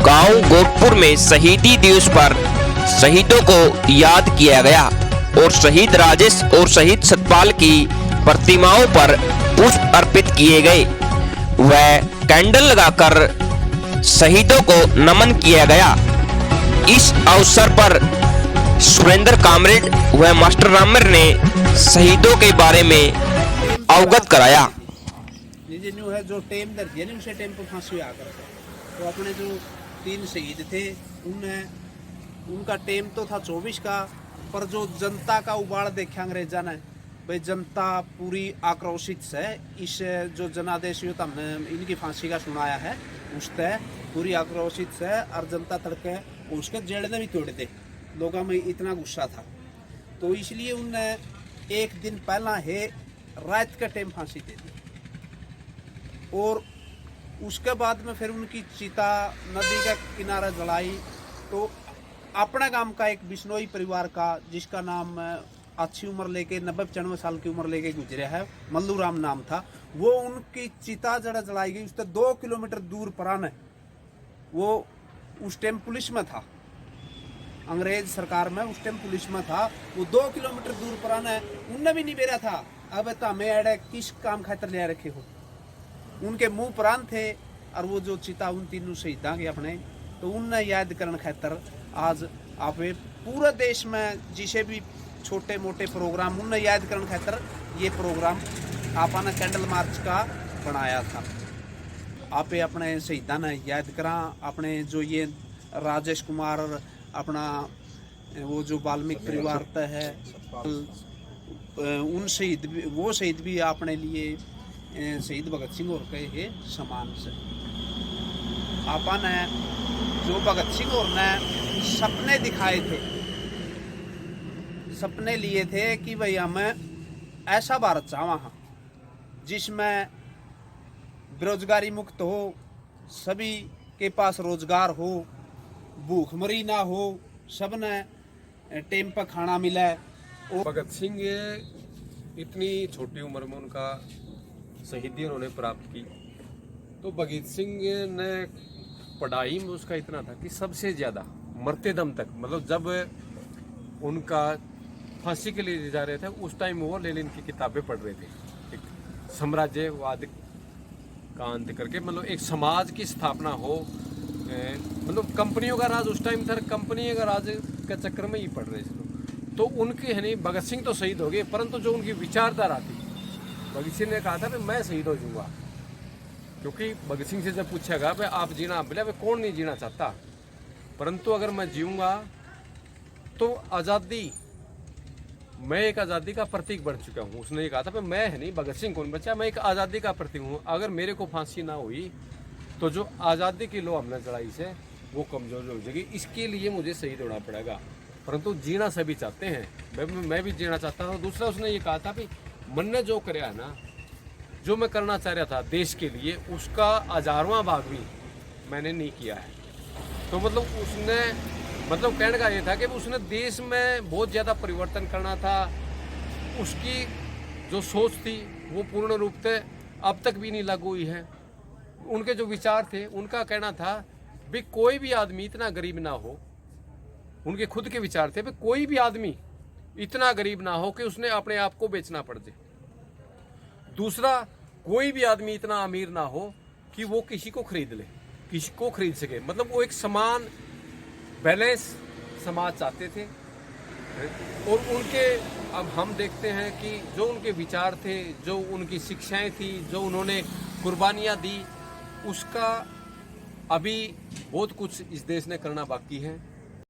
गांव गोरखपुर में शहीदी दिवस पर शहीदों को याद किया गया और शहीद राजेश और शहीद सतपाल की प्रतिमाओं पर पुष्प अर्पित किए गए व कैंडल लगाकर शहीदों को नमन किया गया। इस अवसर पर सुरेंद्र कामरेड व मास्टर रामर ने शहीदों के बारे में अवगत कराया। न्यू है जो टेम दर्ज है उसे टेम पर फांसी आकर तो अपने जो 3 शहीद थे उनका टेम तो था 24 का, पर जो जनता का उबाड़ देखा अंग्रेजा ने, भाई जनता पूरी आक्रोशित है। इस जो जनादेश युद्ध हमने इनकी फांसी का सुनाया है उससे पूरी आक्रोशित है और जनता तड़के उसके जेड़ने भी तोड़ दे, लोगों में इतना गुस्सा था। तो इसलिए उनने एक दिन पहला है रात का टाइम फांसी दे दी और उसके बाद में फिर उनकी चिता नदी का किनारा जलाई। तो अपने गांव का एक बिश्नोई परिवार का जिसका नाम अच्छी उम्र लेके 90-95 साल की उम्र लेके गुजरे है, मल्लू राम नाम था, वो उनकी चिता जड़ा जलाई गई उससे 2 किलोमीटर दूर पराने। वो उस टाइम पुलिस में था, अंग्रेज सरकार में उस टाइम पुलिस में था। वो 2 किलोमीटर दूर पराने उनने भी नहीं बेरा था अब हमें अड़े किस काम खातर ले रखे हो। उनके मुंह प्राण थे और वो जो चिता उन तीनों शहीदा के अपने, तो उनने याद करने खातर आज आप पूरे देश में जिसे भी छोटे मोटे प्रोग्राम उनने याद करने खातर ये प्रोग्राम आपने कैंडल मार्च का बनाया था। आप अपने शहीदा ने याद करा, अपने जो ये राजेश कुमार और अपना वो जो वाल्मीकि परिवार है उन शहीद भी अपने लिए शहीद भगत सिंह और कहे है समान से। आपने जो भगत सिंह और ने सपने दिखाए थे, सपने लिए थे कि भाई हमें ऐसा भारत चाहवा जिसमें बेरोजगारी मुक्त हो, सभी के पास रोजगार हो, भूखमरी ना हो, सबने टाइम पर खाना मिले। भगत सिंह इतनी छोटी उम्र में उनका शहीदी उन्होंने प्राप्त की, तो भगत सिंह ने पढ़ाई में उसका इतना था कि सबसे ज़्यादा मरते दम तक, मतलब जब उनका फांसी के लिए जा रहे थे उस टाइम वो लेनिन की किताबें पढ़ रहे थे, एक साम्राज्यवाद का अंत करके, मतलब एक समाज की स्थापना हो, मतलब कंपनियों का राज उस टाइम था, कंपनी का राज के चक्कर में ही पढ़ रहे थे। तो उनके है नहीं, भगत सिंह तो शहीद हो गए, परंतु जो उनकी विचारधारा थी, भगत सिंह ने कहा था कि मैं शहीद हो जाऊंगा, क्योंकि भगत सिंह से जब पूछेगा भाई आप जीना, बोले भाई कौन नहीं जीना चाहता, परंतु अगर मैं जीऊंगा तो आज़ादी, मैं एक आज़ादी का प्रतीक बन चुका हूँ। उसने ये कहा था कि मैं है नहीं, भगत सिंह कौन बचा, मैं एक आज़ादी का प्रतीक हूँ। अगर मेरे को फांसी ना हुई तो जो आज़ादी की लो हमने चढ़ाई से वो कमज़ोर हो जाएगी, इसके लिए मुझे शहीद होना पड़ेगा। परंतु जीना सभी चाहते हैं, मैं भी जीना चाहता हूँ। दूसरा उसने ये कहा था कि मन ने जो कराया है ना, जो मैं करना चाह रहा था देश के लिए, उसका 1000वां भाग भी मैंने नहीं किया है। तो मतलब उसने, मतलब कहने का ये था कि उसने देश में बहुत ज़्यादा परिवर्तन करना था। उसकी जो सोच थी वो पूर्ण रूप से अब तक भी नहीं लागू हुई है। उनके जो विचार थे, उनका कहना था भी कोई भी आदमी इतना गरीब ना हो, उनके खुद के विचार थे भी कोई भी आदमी इतना गरीब ना हो कि उसने अपने आप को बेचना पड़ जाए। दूसरा, कोई भी आदमी इतना अमीर ना हो कि वो किसी को खरीद ले, किसी को खरीद सके। मतलब वो एक समान बैलेंस समाज चाहते थे। और उनके, अब हम देखते हैं कि जो उनके विचार थे, जो उनकी शिक्षाएं थी, जो उन्होंने कुर्बानियां दी, उसका अभी बहुत कुछ इस देश ने करना बाकी है।